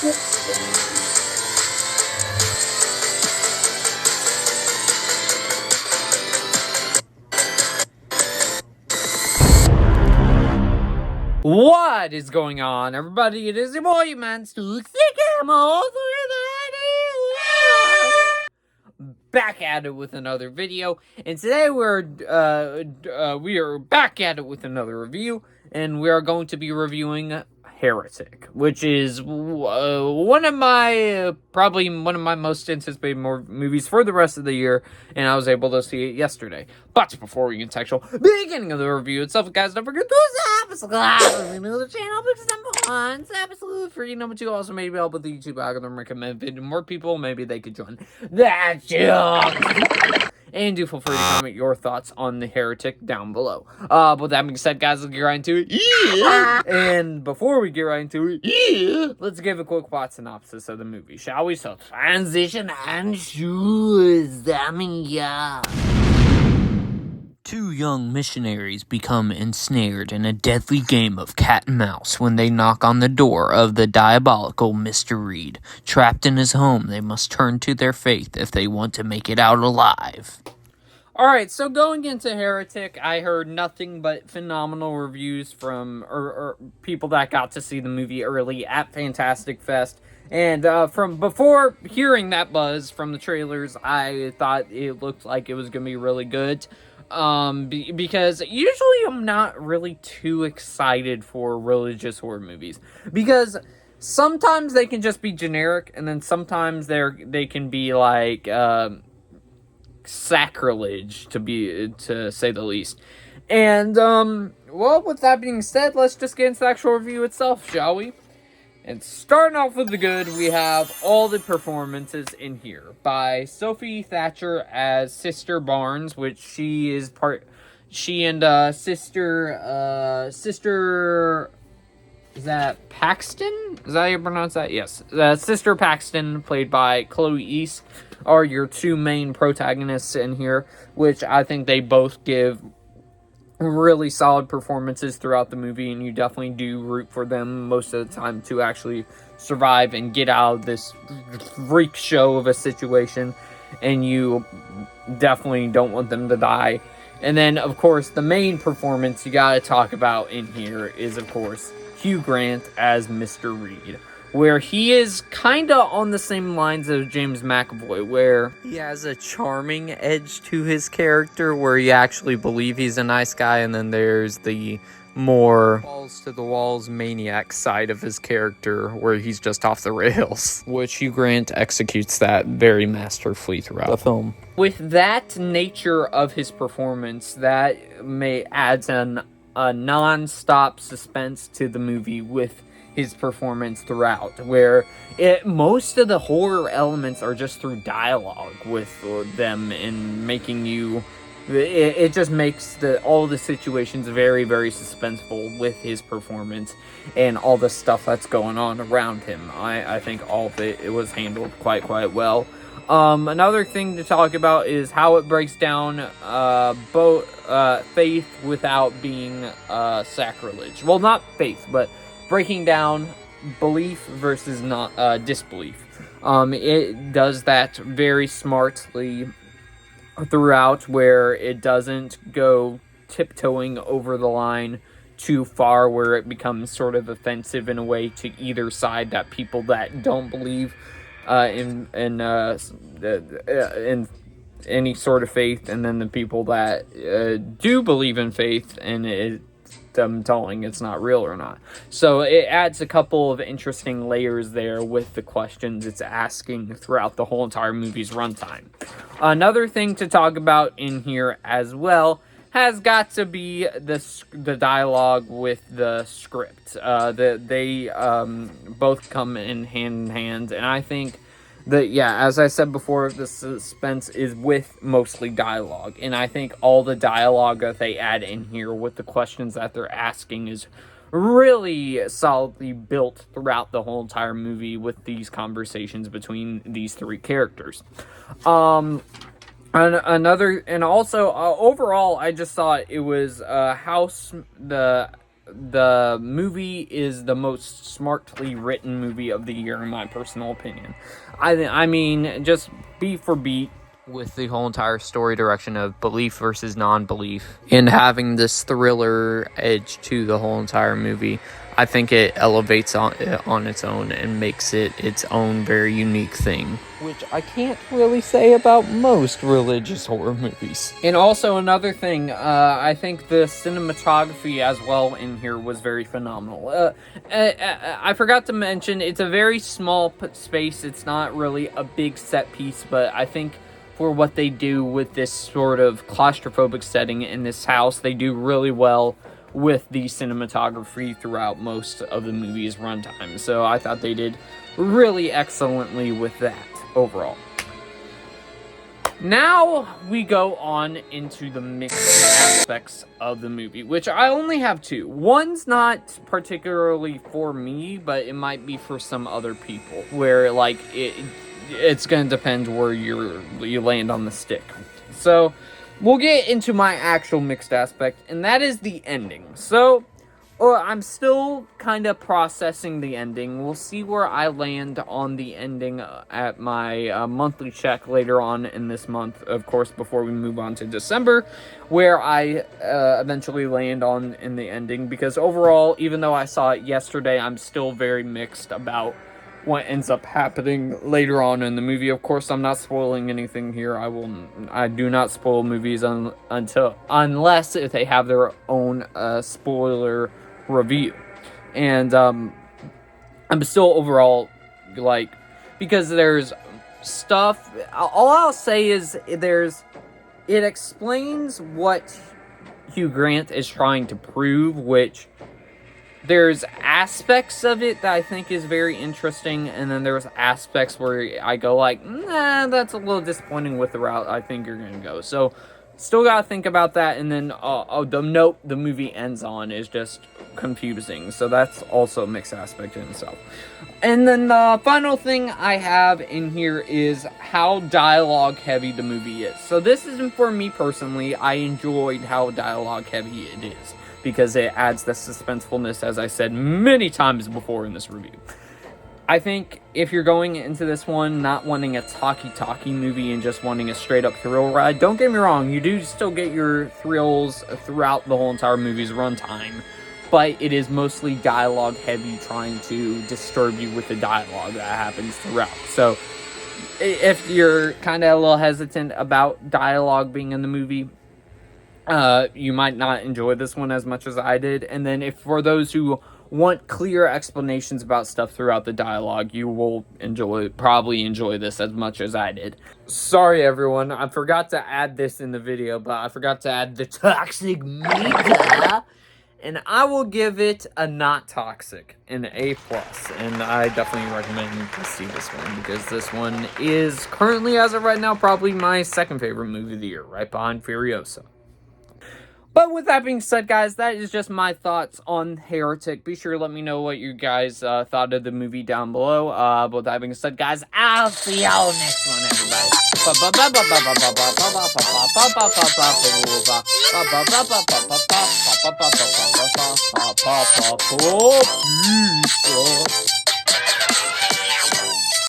What is going on, everybody? It is your boy, man, back at it with another video, and today we are back at it with another review, and we are going to be reviewing Heretic, which is probably one of my most anticipated movies for the rest of the year, and I was able to see it yesterday. But before we get into actual beginning of the review itself, guys, don't forget to subscribe to the channel because number one, it's absolutely free. Number two, also maybe help with the YouTube algorithm, recommend it to more people. Maybe they could join that joke. And do feel free to comment your thoughts on the Heretic down below. With that being said, guys, let's get right into it. Yeah. And before we get right into it, let's give a quick plot synopsis of the movie, shall we? So, transition and choose. Two young missionaries become ensnared in a deadly game of cat and mouse when they knock on the door of the diabolical Mr. Reed. Trapped in his home, they must turn to their faith if they want to make it out alive. Alright, so going into Heretic, I heard nothing but phenomenal reviews from people that got to see the movie early at Fantastic Fest. And from before hearing that buzz from the trailers, I thought it looked like it was going to be really good. Because usually I'm not really too excited for religious horror movies, because sometimes they can just be generic, and then sometimes they can be like sacrilege, to say the least. And well, with that being said, let's just get into the actual review itself, shall we? And starting off with the good, we have all the performances in here by Sophie Thatcher as Sister Barnes, which she and Sister, is that Paxton? Is that how you pronounce that? Yes. Sister Paxton, played by Chloe East, are your two main protagonists in here, which I think they both give really solid performances throughout the movie, and you definitely do root for them most of the time to actually survive and get out of this freak show of a situation, and you definitely don't want them to die. And then, of course, the main performance you gotta talk about in here is, of course, Hugh Grant as Mr. Reed, where he is kind of on the same lines as James McAvoy, where he has a charming edge to his character, where you actually believe he's a nice guy, and then there's the more balls-to-the-walls maniac side of his character, where he's just off the rails, which Hugh Grant executes that very masterfully throughout the film. With that nature of his performance, that adds a non-stop suspense to the movie with his performance throughout, where most of the horror elements are just through dialogue with them, and making you, it just makes all the situations very, very suspenseful with his performance and all the stuff that's going on around him. I think all of it was handled quite well. Another thing to talk about is how it breaks down both faith without being sacrilege. Well, not faith, but breaking down belief versus not disbelief. It does that very smartly throughout, where it doesn't go tiptoeing over the line too far, where it becomes sort of offensive in a way to either side, that people that don't believe in any sort of faith, and then the people that do believe in faith, and them telling it's not real or not. So it adds a couple of interesting layers there with the questions it's asking throughout the whole entire movie's runtime. Another thing to talk about in here as well has got to be the dialogue with the script. They both come in hand, and I think as I said before, the suspense is with mostly dialogue, and I think all the dialogue that they add in here with the questions that they're asking is really solidly built throughout the whole entire movie with these conversations between these three characters. Overall, I just thought it was how the movie is the most smartly written movie of the year, in my personal opinion. I mean, just beat for beat, with the whole entire story direction of belief versus non-belief, and having this thriller edge to the whole entire movie, I think it elevates on its own and makes it its own very unique thing, which I can't really say about most religious horror movies. And also another thing, I think the cinematography as well in here was very phenomenal. I forgot to mention, it's a very small space. It's not really a big set piece, but I think for what they do with this sort of claustrophobic setting in this house, they do really well with the cinematography throughout most of the movie's runtime. So I thought they did really excellently with that overall. Now we go on into the mixed aspects of the movie, which I only have two. One's not particularly for me, but it might be for some other people, where like it's gonna depend where you land on the stick. So we'll get into my actual mixed aspect, and that is the ending. So, I'm still kind of processing the ending. We'll see where I land on the ending at my monthly check later on in this month, of course, before we move on to December, where I eventually land on in the ending. Because overall, even though I saw it yesterday, I'm still very mixed about what ends up happening later on in the movie. Of course, I'm not spoiling anything here. I do not spoil movies unless if they have their own spoiler review. And I'm still overall, like, because there's stuff, all I'll say is it explains what Hugh Grant is trying to prove, which there's aspects of it that I think is very interesting, and then there's aspects where I go like, nah, that's a little disappointing with the route I think you're gonna go. So, still gotta think about that, and then the note the movie ends on is just confusing. So that's also a mixed aspect in itself. And then the final thing I have in here is how dialogue heavy the movie is. So this isn't for me personally. I enjoyed how dialogue heavy it is, because it adds the suspensefulness, as I said many times before in this review. I think if you're going into this one not wanting a talky movie and just wanting a straight up thrill ride, don't get me wrong, you do still get your thrills throughout the whole entire movie's runtime, but it is mostly dialogue heavy, trying to disturb you with the dialogue that happens throughout. So if you're kind of a little hesitant about dialogue being in the movie, you might not enjoy this one as much as I did. And then if for those who want clear explanations about stuff throughout the dialogue, you will probably enjoy this as much as I did. Sorry everyone, I forgot to add this in the video, but I forgot to add the toxic meter, and I will give it a not toxic, an A+, and I definitely recommend to see this one, because this one is currently, as of right now, probably my second favorite movie of the year, right behind Furiosa. But with that being said, guys, that is just my thoughts on Heretic. Be sure to let me know what you guys thought of the movie down below. But with that being said, guys, I'll see y'all next one, everybody. Peace.